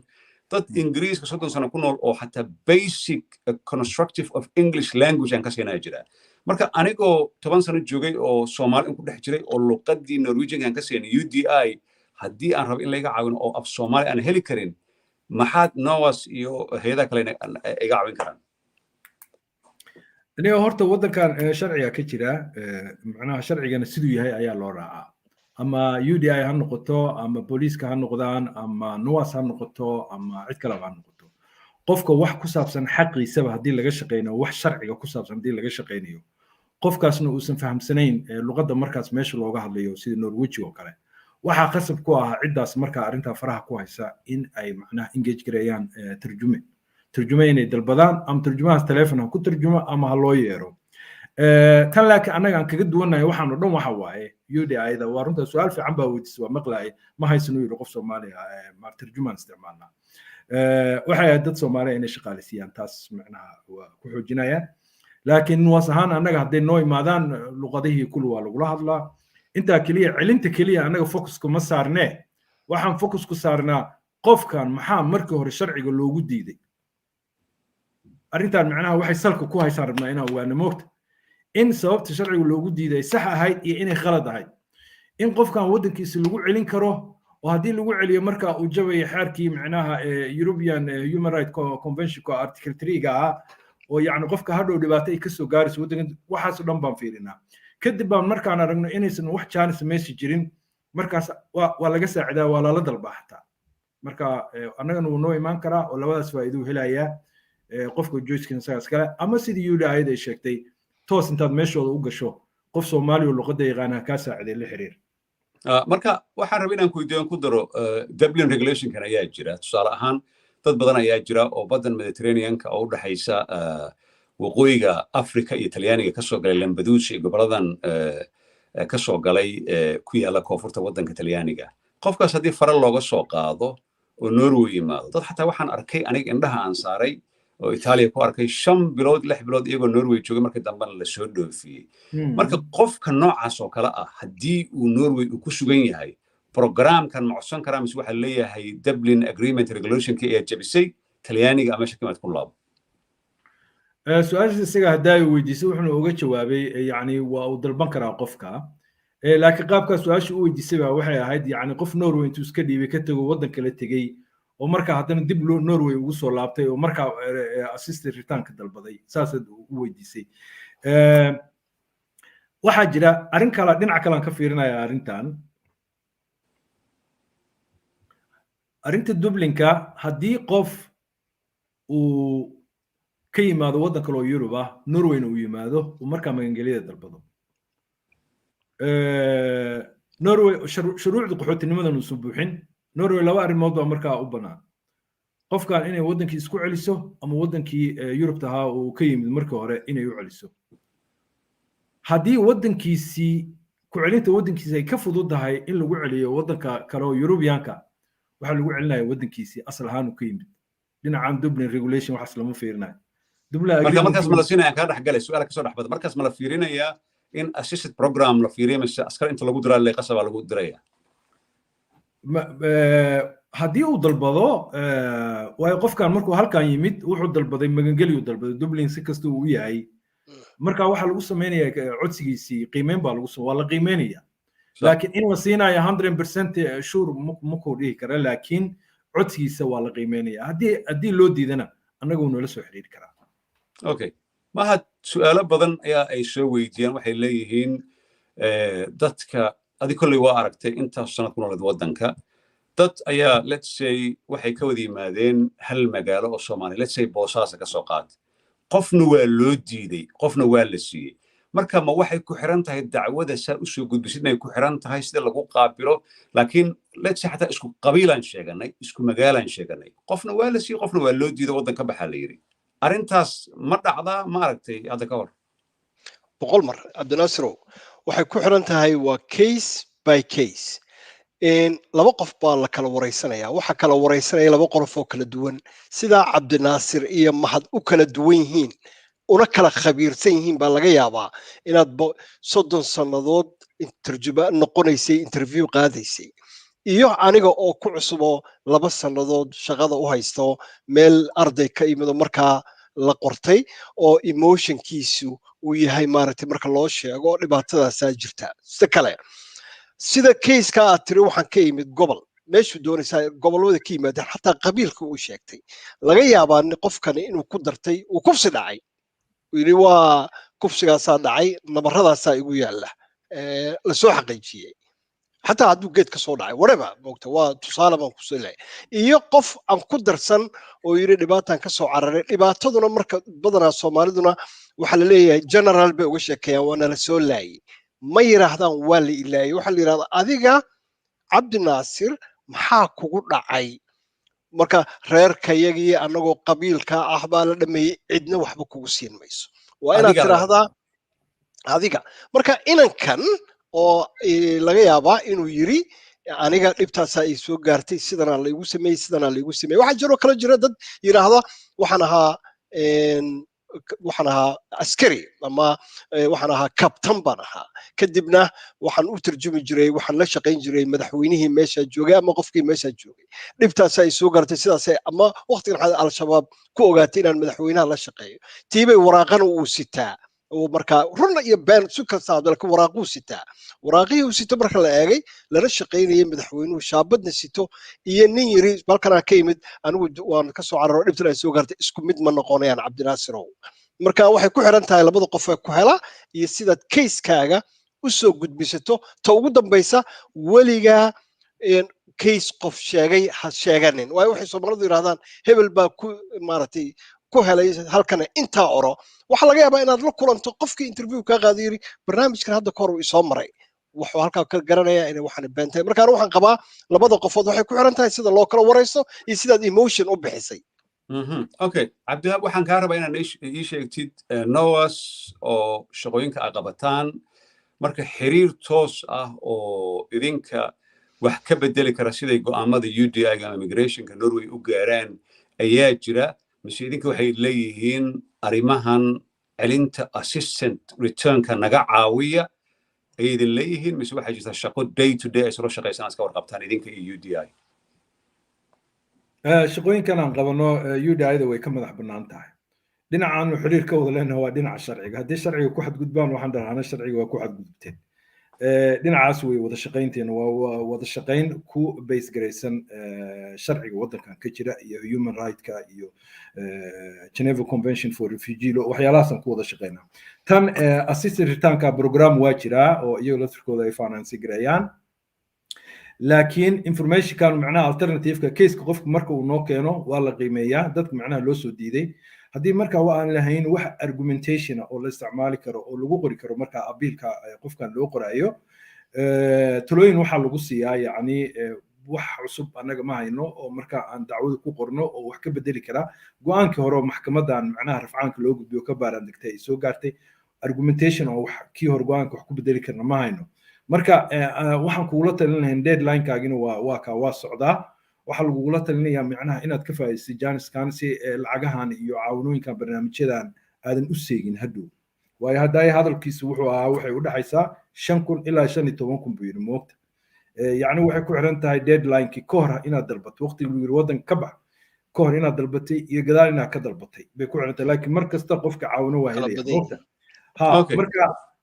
dad Ingiriiska 30 sano ku nool oo xataa basic constructive of English language aan ka siinaa jira marka anigoo 10 sano joogay oo Soomaali ku dhex jiray oo luqaddii Norwegian aan ka siinay UDI haddii aan rabo in la iga caawino oo af Soomaali aan heli karin maxaad NOAS iyo hay'adaha kale iga caawin karaan aniga horta waddankan sharciga ka jira macnaha sharcigana siduu yahay ayaa loo raacaa ama UDI ha noqoto ama booliiska ha noqdaan ama NOAS ha noqoto ama cid kale ha noqoto qofka wax ku saabsan xaqiisaba haddii laga shaqeynayo wax sharciga ku saabsan haddii laga shaqeynayo qofkaasna uusan fahamsanayn luqadda markaas meesha looga hadlayo sida Norwegian oo kale waxaa qasab ku ah ciddaas markaa arrintaa faraha ku haysa in ay macnaha engage gareeyaan turjume inay dalbadaan ama turjumahaas teleefon ha ku turjumo ama ha loo yeero tan laakiin annaga aan kaga duwannahay waxaan oo dhan waxa waaye UDI-da waa runta su'aal fiican baa weydiisay waa maqlaay ma haysano yidhi qof Soomaali ah ma turjumaan isticmaalnaa waxay ahayd dad Soomaali inay shaqaaleysiiyaan taas macnaha waa ku xoojinayaan laakiin waas ahaan annaga hadday noo imaadaan luqadihii kulli waa lagula hadlaa intaa keliya celinta keliya annaga focuska ma saarnee waxaan focus ku saarnaa qofkan maxaa markii hore sharciga loogu diiday arrintan macnaha waxay salka ku haysaan rabnaa inaan ogaano moogta in sababta sharciga loogu diiday sax ahayd iyo inay khalad ahayd in qofkan waddankiisa lagu celin karo oo haddii lagu celiyo marka uu jabayo xeerkii macnaha European Human Rights Convention ko article 3 ah oo yacni qofka hadhow dhibaato ay ka soo gaarayso waddanka waxaas oo dhan baan fiirinaa kadib baan markaan aragno inaysan wax chance meesha jirin markaas waa laga saacidaa waa lala dalbaa xataa marka annagana wuu noo imaan karaa oo labadaas faa'iido helayaa qofka joyskan saas kale ama sidii UDI-da ay sheegtay toos intaad meeshooda u gasho qof Soomaali oo luqadda yaqaana ka saaciday la xiriir marka waxaan rabaa inaan ku daro Dublin regulation-kan ayaa jira tusaale ahaan dad badan ayaa jira oo badan Mediterranean-ka oo u dhaxaysa waqooyiga Afrika iyo Talyaaniga ka soo galay Lampedusa iyo goboladan ka soo galay ku yaala koonfurta waddanka Talyaaniga qofkaas haddii faral looga soo qaado oo Norway yimaado dad xataa waxaan arkay aniga indhaha aan saaray oo Itaaliya ku arkay 5 bilood 6 bilood iyagoo Norway joogay markii dambena la soo dhoofiyey marka qofka noocaas oo kale ah haddii uu Norway ku sugan yahay programkan ma codsan karaa mise waxa leeyahay Dublin Agreement Regulation-ka ee jabisay Talyaaniga ama shaqimad ku laabo su-aasha isaga haddaa weydiisay wuxuuna uga jawaabay yacni waa uu dalban karaa qofka laakiin qaabka su-aasha u weydiisay baa waxay ahayd yacni qof Norway intuu iska dhiibay ka tago waddan kale tegey oo markaa haddana dib Norway ugu soo laabtay oo markaa assisted return ka dalbaday saasaad u weydiisay waxaa jira arrin kale dhinaca kale aan ka fiirinaya arrinta Dublinka haddii qof uu ka yimaado waddan kale oo Yurub ah Norwayna uu yimaado uu markaa magangelyada dalbado Norway shuruucda qaxootinimadan uu soo buuxin Norway laba arrimood baa markaa u bannaan qofkan inay waddankii isku celiso ama waddankii Yurubta ahaa uu ka yimid markii hore inay u celiso haddii waddankiisii ku celinta waddankiisa ay ka fududahay in lagu celiyo waddanka kale oo Yurubiyaanka waxa lagu celinayaa waddankiisii asal ahaan uu ka yimid dhinacan Dublin regulation waxaas lama fiirinayo markaas ma la siinaya ka dhaxgalay su'aal ka soo dhaxbad markaas ma la fiirinayaa in assisted program la fiiriyo mise askar inta lagu diraa leeqasa baa lagu diraya haddii uu dalbado waayo qofkan markuu halkan yimid wuxuu dalbaday magangeliyu dalbaday Dublin si kasta uu yahay marka waxa lagu sameeyaa codsigiisii qiimeyn baa waa la qiimeynaya laakiin in la siinayo 100% sure ma ku dhihi kara laakiin codsigiisa waa la qiimeynaya haddii loo diidana annagu nala soo xiriiri karaa okay mahad su'aalo badan ayaa ay soo weydiiyaan waxay leeyihiin dadka adi kolley waa aragtay intaas sanad ku noolad waddanka dad ayaa let's say waxay ka wada yimaadeen hal magaalo oo Soomaaliya let's say Boosaaso ka soo qaad qofna waa loo diiday qofna waa la siiyey marka ma waxay ku xiran tahay dacwada saa u soo gudbisid inay ku xiran tahay sida lagu qaabilo laakiin let's say xataa isku qabiilaan sheeganay isku magaalaan sheeganay qofna waa la siiyey qofna waa loo diiday waddan ka baxaa la yidhi arrintaas ma dhacdaa ma aragtay hadda ka hor boqol mar Cabdinaasirow waxay ku xiran tahay waa case by case laba qof baa la kala wareysanaya waxa kala wareysanaya laba qof oo kala duwan sida Cabdinaasir iyo Mahad u kala duwan yihiin una kala khabiirsan yihiin baa laga yaabaa inaad 30 sanadood tarjuma noqonaysay interview qaadaysay iyo aniga oo ku cusubo 2 sanadood shaqada u haysto meel arday ka imado markaa la qortay oo emotionkiisu uu yahay maaragtay marka loo sheego dhibaatadaas jirta sida case-ka aad tiri waxaan ka imid gobol meeshu doonaysaa gobolada ka yimaadeen xataa qabiilka uu sheegtay laga yaabaa qofkani inuu ku dartay uu kufsi dhacay yiri waa kufsigaasaa dhacay nabaradaasaa igu yaalla la soo xaqiijiyey xataa hadduu geed ka soo dhacay whatever moogta waa tusaale baan kusoo leeyahay iyo qof aan ku darsan oo yiri dhibaataan ka soo cararay dhibaataduna marka badanaa Soomaaliduna waxa la leeyahay general bay uga sheekeeyaan waana la soo laayay ma yiraahdaan waa la ilaayay waxa la yiraahdaa adiga Cabdinaasir maxaa kugu dhacay marka reerkayagii anagoo qabiilka ah baa la dhameeyay cidna waxba kugu siin mayso waa inaad tiraahdaa adiga marka inankan oo laga yaabaa inuu yiri aniga dhibtaas ay soo gaartay sidana la igu sameeyay waxa jiro kala jira dad yiraahdo waxaan ahaa askari ama waxaan ahaa captain baan ahaa kadibna waxaan u tarjumi jiray waxaan la shaqayn jiray madaxweynihii meesha joogay ama qofkii meesha joogay dhibtaas ay soo gaartay sidaas ama waqtigan al-shabaab ku ogaatay inaan madaxweynaha la shaqeeyo tiibay waraaqana uu sitaa oo marka run iyo been si kasta dalka waraaqu sitaa waraaqii uu sito marka la eegay lana shaqeynayay madaxweynuhu shaabadna sito iyo nin yiri balkana ka yimid anigu waan ka soo cararo dhibtan ay soo gaartay isku mid ma noqonayaan Cabdinaasirow marka waxay ku xiran tahay labada qof ee ku hela iyo sida case-kaaga u soo gudbisato ta ugu dambaysa waliga case qof sheegay ha sheeganin way waxay Soomaalidu yiraahdaan hebel baa ku maartay ku helay halkan inta oro waxa laga yaabaa inaad la kulanto qofkii interview ka qaadiyay barnaamijkan hadda kor uu soo maray wuxuu halka ka garanaya in waxaan beentay marka waxaan qabaa labada qofood waxay ku xiran tahay sida loo kala wareyso iyo sida emotion u bixisay okay Cabdiwaab waxaan ka rabaa inaan ii sheegtid NOAS oo shaqooyinka ay qabataan marka xiriir toos ah oo idinka wax ka bedeli kara siday go'aamada UDI ama immigrationka Norway u gaaraan ayaa jira mise idinka waxay leeyihiin arrimahan celinta assistant returnka naga caawiya ay idin leeyihiin mise waxay jirtaa shaqo day to day ay soo shaqeysaan iska warqabtaan idinka iyo UDI shaqooyinkan aan qabano UDI-da way ka madax bannaan tahay dhinacan xiriir ka wada leenahay waa dhinaca sharciga haddii sharciga ku xadgudbaan waxaan dhahnaa sharciga waa ku xadgudubteen dhinacaas way wada shaqaynteena waa wada shaqayn ku base garaysan sharciga waddankan ka jira iyo human right-ka iyo Geneva Convention for Refugee waxyaalahaasaan ku wada shaqaynaa tan assisted return-ka program waa jiraa oo iyaga laftirkooda ay finance gareeyaan laakiin information-kan macnaha alternative-ka case-ka qofka marka uu noo keeno waa la qiimeeyaa dadka macnaha loo soo diiday haddii marka aan lahayn wax argumentation oo la isticmaali karo oo lagu qori karo marka abiilka qofkan loo qoraayo talooyin waxa lagu siiyaa yacni wax cusub anaga ma hayno oo marka aan dacwada ku qorno oo wax ka bedeli kara go'aankii hore oo maxkamadan macnaha rafcaanka loo gudbiyo ka baaran degtay ay soo gaartay argumentation oo wax kii hore go'aanka wax ku bedeli karna ma hayno marka waxaan kugula talinayaa deadline-kaagina waa socdaa waxaa lagugula talinayaa macnaha inaad ka faa'iidaysid jaaniskan si lacagahan iyo caawinooyinkan barnaamijyadan aadan u seegin hadhow waayo hadday hadalkiisu wuxuu ahaa waxay u dhaxaysaa 5,000 ilaa 15,000 buu yidhi moogta yacni waxay ku xiran tahay deadline-kii ka hor inaad dalbato waqtigii lagu yidhi waddanka ka bax ka hor inaad dalbatay iyo gadaal inaad ka dalbatay bay ku xiran tahay laakiin mar kasta qofka caawino waa helaya moogta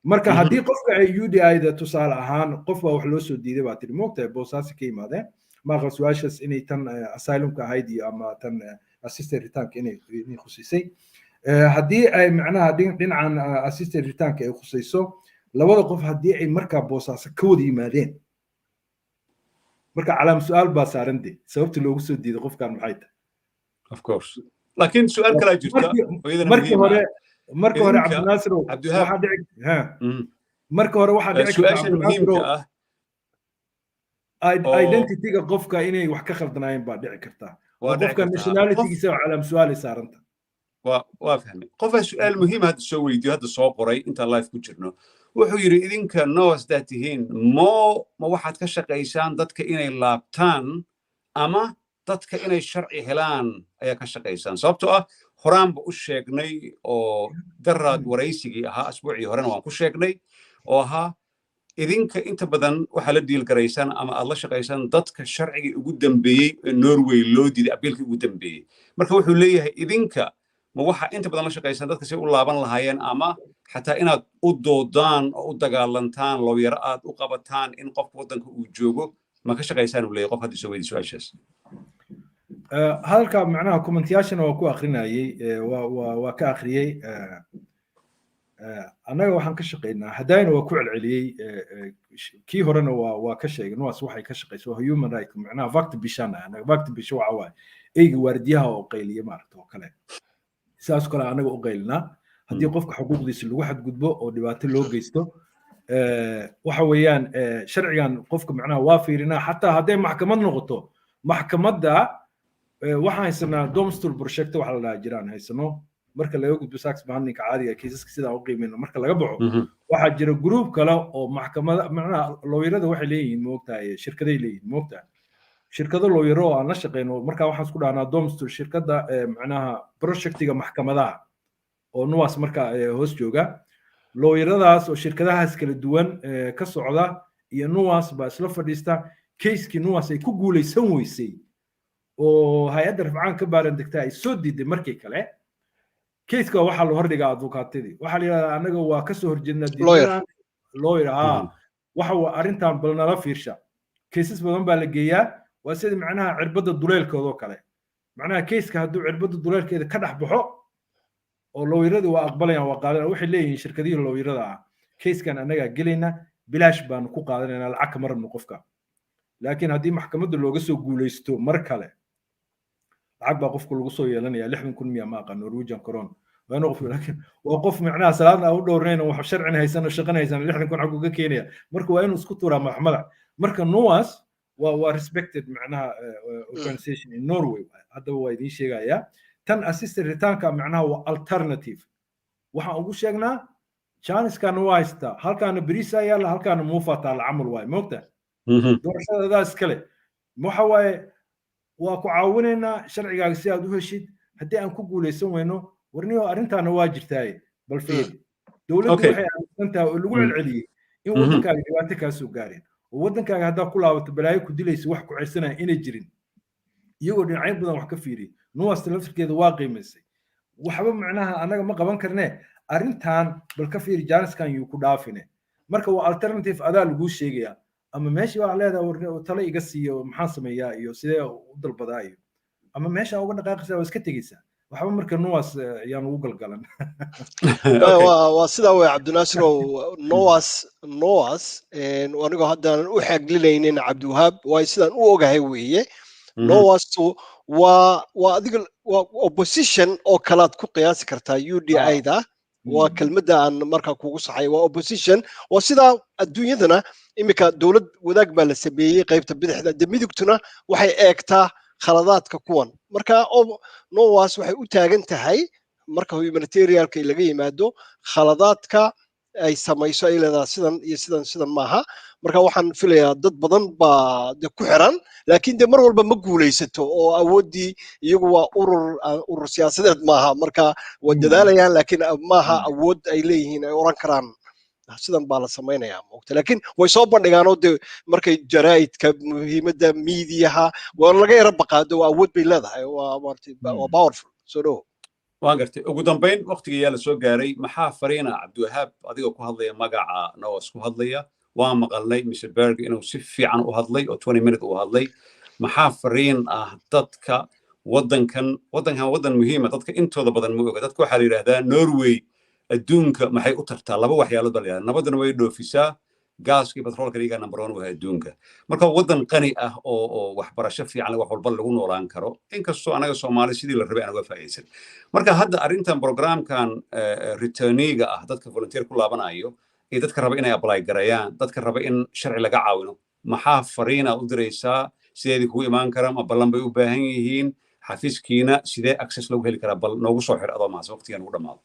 marka haddii qofka ay UDI-da tusaale ahaan qof baa wax loo soo diiday baa tiri moogtahay boosaasi ka yimaadeen maaqa su-aashaas inay tan asylumka ahayd iyo ama tan assisted return-ka inay khusisay haddii ay macnaha dhinacan assisted return-ka ay khusayso labada qof haddii ay markaa boosaaso ka wada yimaadeen marka calaam su-aal baa saaran de sababta loogu soo diiday qofkan maxay tahay of course laakiin su-aal kala jirta marka hore cabdinaasir waxaa dhici marka hore waxaa dhici karta identity-ga qofka inay wax ka khaldanaayeen baa dhici karta qofka nationality-giisa calaam su-aal ay saaranta waa fahmay qofaa su-aal muhiim hadda soo weydiyo hadda soo qoray intaan live ku jirno wuxuu yidhi idinka noosdaa tihiin ma waxaad ka shaqaysaan dadka inay laabtaan ama dadka inay sharci helaan ayaa ka shaqaysaan sababtoo ah horaanba u sheegnay oo daraad waraysigii ahaa asbuucii horena waan ku sheegnay oo ahaa idinka inta badan waxaa la diil garaysaan ama aad la shaqaysaan dadka sharcigii ugu dambeeyey ee Norway loo diiday abiilkii ugu dambeeyey marka wuxuu leeyahay idinka ma waxa inta badan la shaqaysaan dadka si u laaban lahaayeen ama xataa inaad u doodaan oo u dagaalantaan looyaro aad u qabataan in qofka waddanka uu joogo ma ka shaqaysaan uu leeyahay qof haddii soo weydiiyo su-aashaas hadalka macnaha commentayaashana waa ku akrinayay waa ka akhriyey annaga waxaan ka shaqaynaa haddayna waa ku celceliyey kii horena waa ka sheegay nuwaas waxay ka shaqayso waa human right macnaha vacti bishan annaga vacti bisha waxa waaye eyga waardiyaha oo qayliya maaragta oo kale sidaas kale annaga u qaylinaa haddii qofka xuquuqdiisa lagu xadgudbo oo dhibaato loo geysto waxa weeyaan sharcigan qofka macnaha waa fiirinaa xataa hadday maxkamad noqoto maxkamadda waxaan haysanaa domestal project waxa la dhahaa jiraan haysano marka laga gudbo sax bandinka caadiga kiisaska sidaa u qiimayno marka laga baxo waxaa jira group kale oo maxkamada macnaha looyarada waxay leeyihiin moogtahay shirkaday leeyihiin moogtahay shirkado looyaro oo aan la shaqeyno marka waxaan isku dhahnaa domestal shirkada macnaha projectiga maxkamadaha oo nuwaas marka hoos jooga looyaradaas oo shirkadahaas kala duwan ka socda iyo nuwaas baa isla fadhiista keiskii nuwaas ay ku guulaysan weysay oo hay-adda rafcaan ka baaran degtaa ay soo diiday markii kale keiska waxaa la hordhigaa advokaatadii waxaa la yidhahdaa annaga waa kasoo horjeednaa lawyer waxa waa arrintan bal nala fiirsha keisas badan baa la geeyaa waa sida macnaha cirbadda duleelkoodoo kale macnaha keiska hadduu cirbadda duleelkeeda ka dhex baxo oo lawyerada waa aqbalayaan waa qaadanayaan waxay leeyihiin shirkadihii lawyerada ah keiskan annagaa gelayna bilaash baanu ku qaadanaynaa lacag kama rabno qofka laakiin haddii maxkamadda looga soo guulaysto mar kale lacag baa qofku lagu soo yeelanaya 60,000 miya ma aqaan Norwegian crown waana qof laakiin waa qof macnaha salaadna u dhowrnayna wax sharcina haysan oo shaqana haysan 60,000 xaq uga keenaya marka waa inuu isku tuuraa maxkamada marka nuwas waa respected macnaha organization in Norway hadda waa idin sheegaya tan assisted return-ka macnaha waa alternative waxaan ugu sheegnaa jaaniskan waa haysta halkaana bariis ayaa la halkaana muufataa la camal waay moogta doorashadaas kale waxa waaye waa ku caawinaynaa sharcigaaga si aad u heshid haddii aan ku guulaysan weyno warniyo arrintaana waa jirtaaye bal fiiri dowladdu waxay aaminsan tahay oo lagu celceliyey in waddankaaga dhibaato kaa soo gaareen oo waddankaaga haddaa ku laabato balaayo ku dilaysa wax ku cirsanaya inay jirin iyagoo dhinacyo badan wax ka fiiriya nuwaasta laftirkeeda waa qiimaysay waxba macnaha annaga ma qaban karnee arrintan bal ka fiiri jaaniskan yuu ku dhaafine marka waa alternative adaa lagu sheegaya ama meeshii waa leedahay talo iga siiyo maxaan sameeyaa iyo sidee u dalbadaa iyo ama meesha uga dhaqaaqaysaa waa iska tegaysaa waxba marka nuwaas ayaan ugu galgalan waa sidaa wey cabdinaasirow noas anigoo haddaanan u xaglinaynin cabdiwahaab waayo sidaan u ogahay weeye nowastu waa adiga waa opposition oo kalaad ku qiyaasi kartaa UDI-da waa kelmadda aan markaa kugu saxay waa opposition waa sidaa adduunyadana iminka dowlad wadaag baa la sameeyey qaybta bidixda de midigtuna waxay eegtaa khaladaadka kuwan marka nowas waxay u taagan tahay marka humanitarianka laga yimaado khaladaadka ay samayso ay leedahay sidan iyo sidan maaha marka waxaan filayaa dad badan baa de ku xiran laakiin de mar walba ma guulaysato oo awoodii iyagu waa urur siyaasadeed maaha marka waa dadaalayaan laakiin maaha awood ay leeyihiin ay oran karaan sidan baa la samaynayaa moogta laakiin way soo bandhigaanoo de markay jaraa'idka muhiimadda miidiyaha waa laga yara baqaado waa awood bay leedahay waa powerful soo dhowo waan gartay ugu dambayn waqtigayaa la soo gaaray maxaa fariina cabdiwahaab adigoo ku hadlaya magaca nowas ku hadlaya waa maqalnay mr berg inuu si fiican u hadlay oo 20 minute u hadlay maxaa fariin ah dadka waddan muhiima dadka intooda badan ma oga dadka waxaa la yidhaahdaa Norway adduunka maxay u tartaa laba waxyaalood baa la yidhahdaa nabadana way dhoofisaa gaaskii batroolka iyagaa number 1 waa adduunka marka waddan qani ah oo waxbarasho fiican wax walba lagu noolaan karo inkastoo anaga Soomaali sidii la rabay aan uga faa'iideysan marka hadda arrintan programkan returniga ah dadka volunteer ku laabanayo ee dadka raba inay apply garayaan dadka raba in sharci laga caawino maxaa fariina u diraysaa sideedii kugu imaan karaan ma ballan bay u baahan yihiin xafiiskiina sidee access loogu heli karaa bal noogu soo xir adoo maas waqtigan ugu dhamaado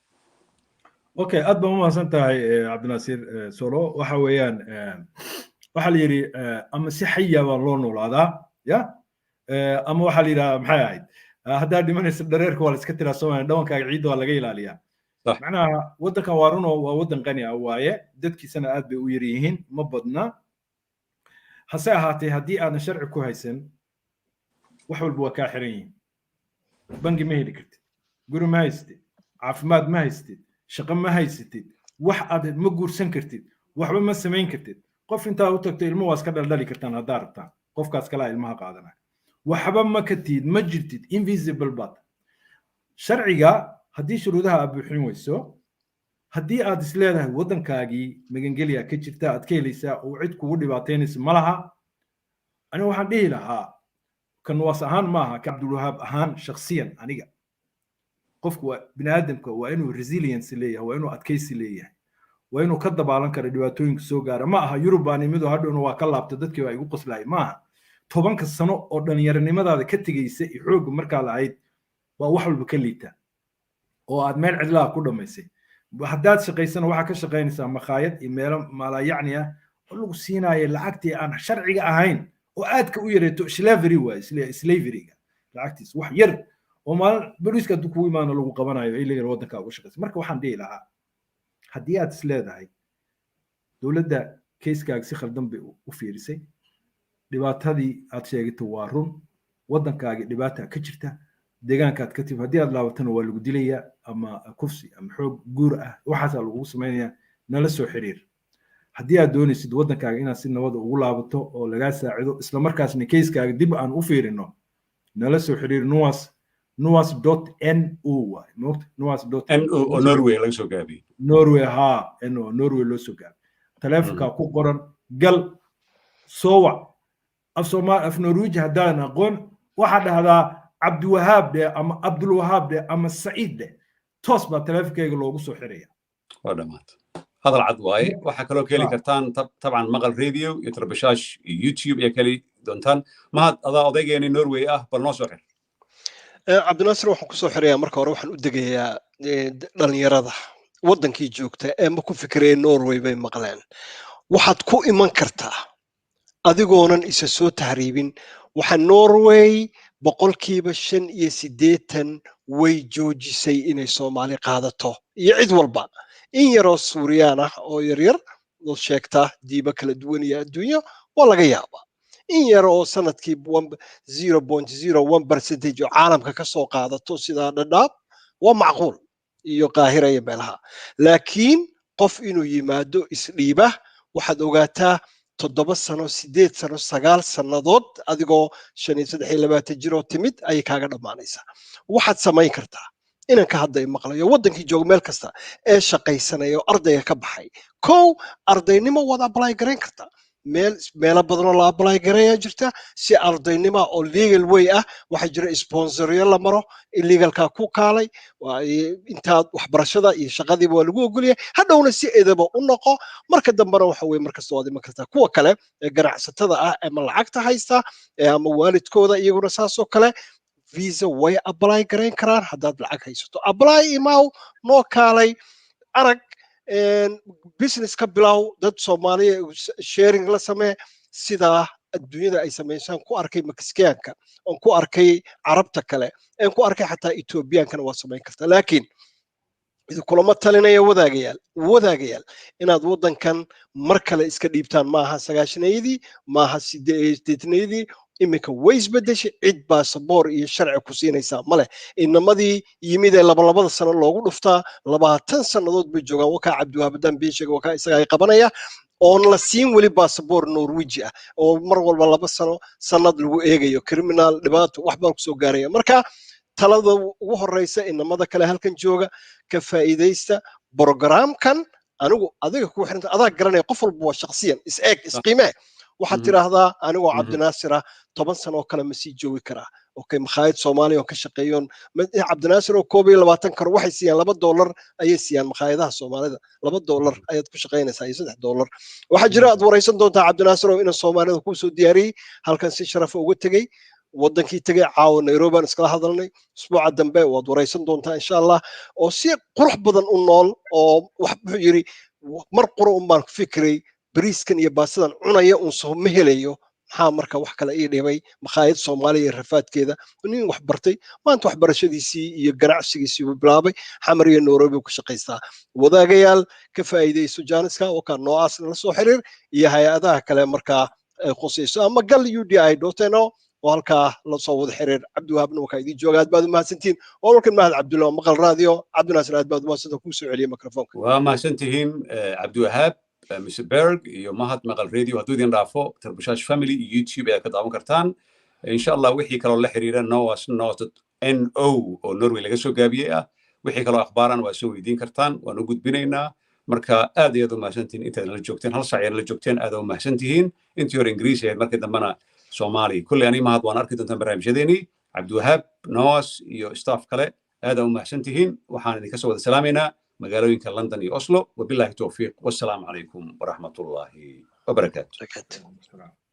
okay aad baan u mahadsan tahay cabdinaasiir solo waxa weeyaan waxa la yiri ama si xayya baa loo noolaadaa ya ama waxa la yiraahdaa maxay ahayd haddaa dhimanaysa dhareerka waa la iska tiraa Soomaaliya dhawankaaga ciidda waa laga ilaaliyaa macnaha waddankan waa runo waa waddan qani ah waaye dadkiisana aad bay u yar yihiin ma badna hase ahaatee haddii aadan sharci ku haysan wax walba waa kaa xiran yihiin bangi ma heli kartid guri ma haystid caafimaad ma haystid shaqo ma haysatid wax aad ma guursan kartid waxba ma samayn kartid qof intaa u tagto ilmo waa iska dhaldhali kartaan haddaa rabtaan qofkaas kalaa ilmaha qaadanaya waxba ma katid ma jirtid invisible bad sharciga haddii shuruudaha aad buuxin weyso haddii aad is leedahay waddankaagii magangeliya ka jirta aad ka helaysaa oo cid kugu dhibaataynaysa ma laha aniga waxaan dhihi lahaa kan waas ahaan maaha ka cabdulwahaab ahaan shakhsiyan aniga qofku waa bini'aadamka waa inuu resilience leeyahay waa inuu adkaysi leeyahay waa inuu ka dabaalan karo dhibaatooyinka soo gaara ma aha yurubaanimadu hadhowna waa ka laabta dadkii waa igu qoslahay ma aha 10 sano oo dhallinyaronimadaada ka tegaysa iyo xoogga markaa lahayd waa wax walba ka liita oo aad meel cidlaha ku dhamaysay haddaad shaqaysana waxaa ka shaqaynaysaa makhaayad iyo meelo maalayacni ah oo lagu siinaayo lacagtii aan sharciga ahayn oo aadka u yareeto slavery waa slaveryga lacagtiis wax yar oo maalin booliiska hadduu kugu imaano lagu qabanayo ay leeyahay waddanka uga shaqaysa marka waxaan dhihi lahaa haddii aad is leedahay dowladda keiskaaga si khaldan bay u fiirisay dhibaatadii aad sheegatay waa run waddankaagi dhibaata ka jirta deegaankaad ka timi haddii aad laabatana waa lagu dilayaa ama kufsi ama xoog guur ah waxaasaa lagugu samaynayaa nala soo xiriir haddii aad doonaysid waddankaaga inaad si nabada ugu laabato oo lagaa saacido isla markaasna keiskaaga dib aan u fiirino nala soo xiriir nuwas.no waay nuwas.no oo Norway laga soo gaabiyey Norway Norway loo soo gaabiyey taleefanka ku qoran gal soo wac af Norweji haddaan aqoon waxaa dhahdaa cabdiwahaab de ama abdulwahaab de ama saciid de toos baa taleefankayga loogu soo xiraya waa dhamaad hadal cad waaye waxaa kaloo ka heli kartaan tabcan maqal radio iyo tarbashaash iyo YouTube iyo kali doontaan mahad adaa odaygeeni Norway ah bal noo soo xir cabdinaasir waxaan kusoo xirayaa marka hore waxaan u degayaa dhalinyarada waddankii joogta ee ma ku fikiraya Norway bay maqleen waxaad ku iman kartaa adigoonan isa soo tahriibin waxa Norway 85% way joojisay inay Soomaali qaadato iyo cid walba in yaroo Suuriyaan ah oo yaryar oo sheegta diiba kala duwan iyo adduunyo waa laga yaabaa in yar oo sanadkii 0.01% oo caalamka ka soo qaadato sida dhadhaab waa macquul iyo qaahira iyo meelaha laakiin qof inuu yimaado isdhiiba waxaad ogaataa 7 sano 8 sano 9 sannadood adigoo 23 jir oo timid ayay kaaga dhammaanaysaa waxaad samayn kartaa inanka hadda ay maqlayo waddankii jooga meel kasta ee shaqaysanaya oo ardayga ka baxay kow ardaynimo waad apply garayn kartaa meelo badanoo la apply garaya jirta si ardaynimo oo legal way ah waxaa jira sponsoryo la maro illegalka ku kaalay intaad waxbarashada iyo shaqadiiba waa lagu ogolyahay hadhowna si edaba u noqo marka dambena waxa weye markasta waad iman kartaa kuwa kale ee ganacsatada ah ama lacagta haysta ama waalidkooda iyaguna saasoo kale visa way apply garayn karaan haddaad lacag haysato apply imaw noo kaalay arag business ka bilow dad Soomaaliya sharing la samee sida adduunyada ay sameeyaan ku arkay Mexicaanka oo ku arkay Carabta kale oo ku arkay xataa Ethiopiankana waa sameyn kartaa laakiin idin kulama talinaya wadaagayaal inaad waddankan mar kale iska dhiibtaan maaha 9-neydii maaha 8-neydii imika way isbedeshay cid baasaboor iyo sharci ku siinaysaa male inamadii yimid ee laba sano loogu dhuftaa 20 sannadood bay joogaan wakaa cabdiwaabadan biishaga wakaa isaga ay qabanaya oon la siin weli baasaboor Norway ah oo mar walba 2 sano sanad lagu eegayo criminal dhibaato wax baan ku soo gaaraya marka talada ugu horeysa inamada kale halkan jooga ka faa'iideysta programkan anigu adiga ku xiranta adaa garanay qof walba waa shakhsiyan isqiime waxaad tiraahdaa anigoo cabdinaasir 10 sano kale ma sii joogi karaa okay makhaayad Soomaaliya oo ka shaqeeyoon cabdinaasir oo $20 karo waxay siiyaan $2 ayay siiyaan makhaayadaha Soomaalida $2 ayaad ku shaqeynaysaa iyo $3 waxa jira aad wareysan doontaa cabdinaasir oo in Soomaalida ku soo diyaariyay halkan si sharaf uga tagay waddankii tagay caawa Nairobi aan iskala hadalnay usbuuca dambe waad wareysan doontaa insha Allah oo si qurux badan u nool oo wax wuxuu yiri mar qoro baan ku fikiray bariiskan iyo baasadan cunaya uun soo ma helayo maxaa marka wax kale ii dhibay makhaayad Soomaaliya rafaadkeeda nin wax bartay maanta waxbarashadiisii iyo ganacsigiisii uu bilaabay xamar iyo Nairobi ku shaqaystaa wadaagayaal ka faa'iideyso jaaniska oo ka noocaas la soo xiriir iyo hay'adaha kale marka khusayso ama gal UDI.no oo halkaa la soo wada xiriir cabdiwahaabna waxa idin jooga aad baad u mahadsantiin oo walkan mahad cabdullaah maqal raadiyo cabdinaasir aad baad u mahadsantahay ku soo celiyay mikrofoonka waa mahadsantihiin cabdiwahaab Mr. Berg iyo mahad maqal radio hadduu idin dhaafo tarbushash family iyo YouTube aad ka daawan kartaan insha Allah wixii kaloo la xiriira NO oo Norway laga soo gaabiyay ah wixii kaloo akhbaaran waa soo weydiin kartaan waan u gudbinaynaa marka aad iyo aad u mahadsantihiin intaad la joogteen hal saac la joogteen aad u mahadsantihiin intii hore Ingiriis ahayd markii dambana Soomaali kulli ani mahad waan arki doontaan barnaamijyadeeni cabdiwahaab Noas iyo staff kale aad u mahadsantihiin waxaan idinka soo wada salaameynaa magaalooyinka London iyo Oslo wabillahi tawfiiq wassalamu calaykum waraxmatullaahi wabarakaatuh